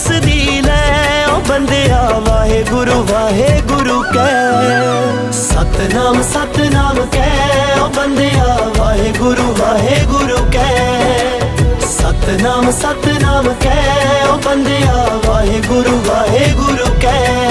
ਵਸਦੀ ਲੈ ਓ ਬੰਦਿਆ ਵਾਹਿਗੁਰੂ ਵਾਹਿਗੁਰੂ ਕਹਿ। ਸਤਨਾਮ ਸਤਨਾਮ ਕਹਿ ਓ ਬੰਦਿਆ ਵਾਹਿਗੁਰੂ ਵਾਹਿਗੁਰੂ ਕਹਿ। ਸਤਨਾਮ ਸਤਨਾਮ ਕਹਿ ਓ ਬੰਦਿਆ ਵਾਹਿਗੁਰੂ ਵਾਹਿਗੁਰੂ ਕਹਿ।